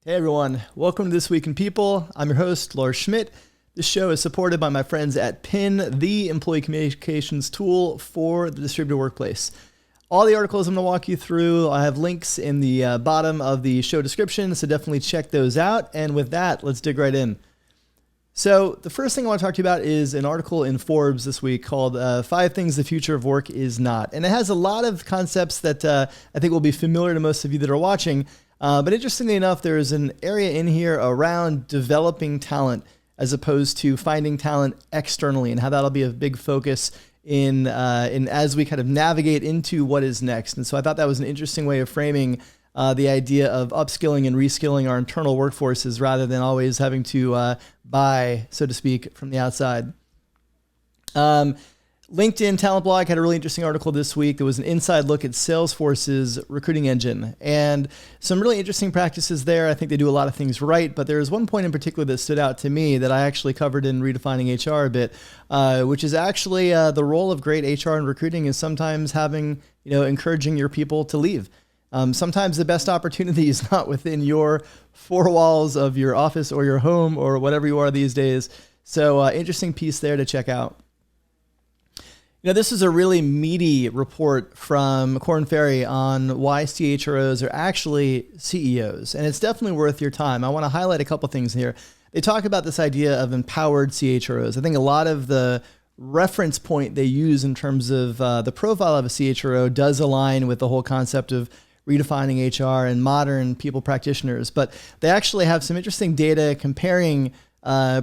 Hey everyone, welcome to This Week in People. I'm your host, Lars Schmidt. This show is supported by my friends at PIN, the employee communications tool for the distributed workplace. All the articles I'm going to walk you through, I have links in the bottom of the show description, so definitely check those out. And with that, let's dig right in. So the first thing I want to talk to you about is an article in Forbes this week called 5 Things the Future of Work is Not. And it has a lot of concepts that I think will be familiar to most of you that are watching. But interestingly enough, there's an area in here around developing talent as opposed to finding talent externally, and how that'll be a big focus in as we kind of navigate into what is next. And so I thought that was an interesting way of framing the idea of upskilling and reskilling our internal workforces rather than always having to buy, so to speak, from the outside. LinkedIn Talent Blog had a really interesting article this week. There was an inside look at Salesforce's recruiting engine and some really interesting practices there. I think they do a lot of things right, but there was one point in particular that stood out to me that I actually covered in Redefining HR a bit, which is actually the role of great HR in recruiting is sometimes encouraging your people to leave. Sometimes the best opportunity is not within your 4 walls of your office or your home or whatever you are these days. So interesting piece there to check out. This is a really meaty report from Korn Ferry on why CHROs are actually CEOs, and it's definitely worth your time. I want to highlight a couple things here. They talk about this idea of empowered CHROs. I think a lot of the reference point they use in terms of the profile of a CHRO does align with the whole concept of redefining HR and modern people practitioners, but they actually have some interesting data comparing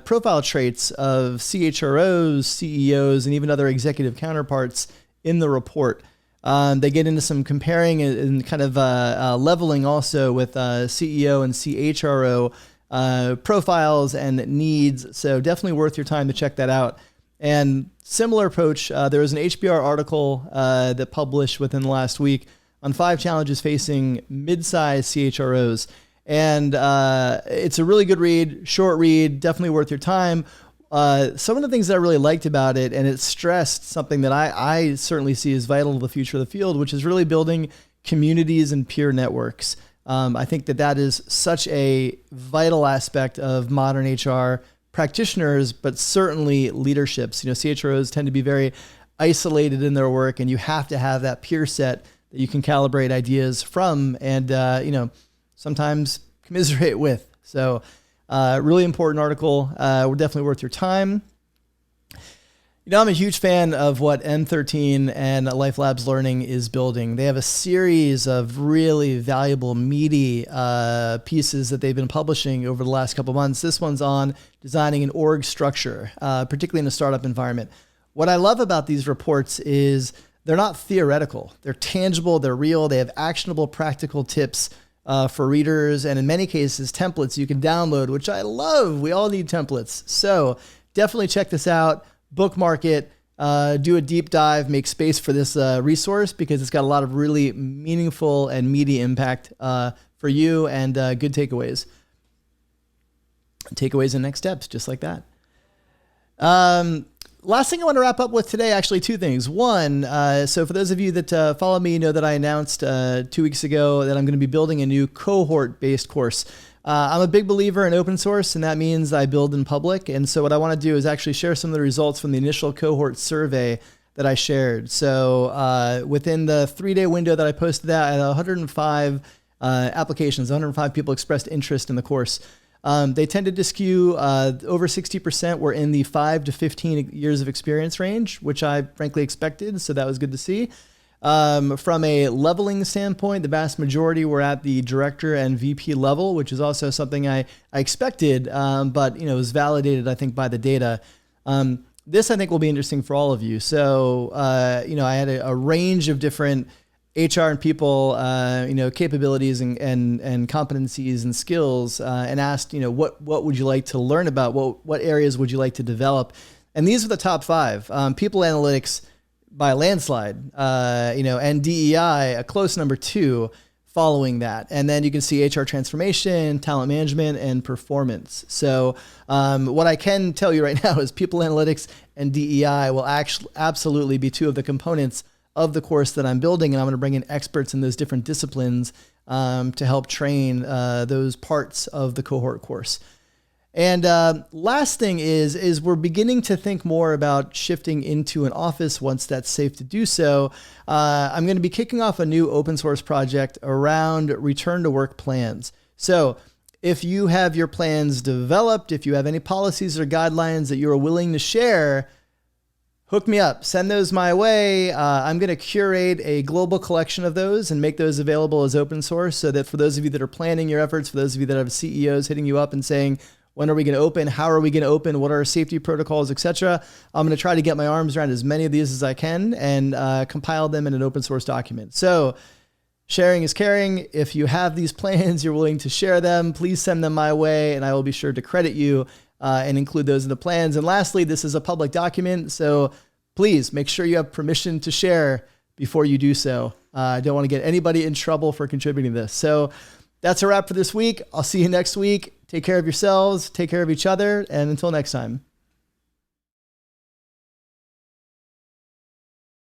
profile traits of CHROs, CEOs, and even other executive counterparts in the report. They get into some comparing and kind of leveling also with CEO and CHRO profiles and needs. So definitely worth your time to check that out. And similar approach, there was an HBR article that published within the last week on 5 challenges facing mid-sized CHROs. And it's a really good read, short read, definitely worth your time. Some of the things that I really liked about it, and it stressed something that I certainly see as vital to the future of the field, which is really building communities and peer networks. I think that is such a vital aspect of modern HR practitioners, but certainly leaderships. CHROs tend to be very isolated in their work, and you have to have that peer set that you can calibrate ideas from and, sometimes commiserate with. So really important article. Definitely worth your time. I'm a huge fan of what N13 and Life Labs Learning is building. They have a series of really valuable, meaty pieces that they've been publishing over the last couple of months. This one's on designing an org structure, particularly in a startup environment. What I love about these reports is they're not theoretical. They're tangible, they're real, they have actionable, practical tips for readers, and in many cases, templates you can download, which I love. We all need templates. So definitely check this out, bookmark it, do a deep dive, make space for this resource because it's got a lot of really meaningful and meaty impact for you and good takeaways. Takeaways and next steps, just like that. Last thing I want to wrap up with today, actually 2 things. One, so for those of you that follow me, you know that I announced 2 weeks ago that I'm going to be building a new cohort-based course. I'm a big believer in open source, and that means I build in public. And so what I want to do is actually share some of the results from the initial cohort survey that I shared. So within the 3-day window that I posted that, I had 105 applications, 105 people expressed interest in the course. They tended to skew over 60% were in the 5 to 15 years of experience range, which I frankly expected. So that was good to see. From a leveling standpoint, the vast majority were at the director and VP level, which is also something I expected, but was validated, I think, by the data. This, I think, will be interesting for all of you. So, I had a range of different HR and people, capabilities and competencies and skills, and asked, what would you like to learn about? What areas would you like to develop? And these are the top 5. People analytics by a landslide, and DEI, a close number 2 following that. And then you can see HR transformation, talent management, and performance. So what I can tell you right now is people analytics and DEI will actually absolutely be 2 of the components of the course that I'm building, and I'm going to bring in experts in those different disciplines to help train those parts of the cohort course. And last thing is we're beginning to think more about shifting into an office once that's safe to do so. I'm going to be kicking off a new open source project around return to work plans. So if you have your plans developed, if you have any policies or guidelines that you are willing to share, hook me up, send those my way. I'm going to curate a global collection of those and make those available as open source so that for those of you that are planning your efforts, for those of you that have CEOs hitting you up and saying, when are we going to open? How are we going to open? What are our safety protocols, etc.? I'm going to try to get my arms around as many of these as I can and compile them in an open source document. So sharing is caring. If you have these plans, you're willing to share them, please send them my way and I will be sure to credit you and include those in the plans. And lastly, this is a public document, so please make sure you have permission to share before you do so. I don't want to get anybody in trouble for contributing to this. So that's a wrap for this week. I'll see you next week. Take care of yourselves, take care of each other, and until next time.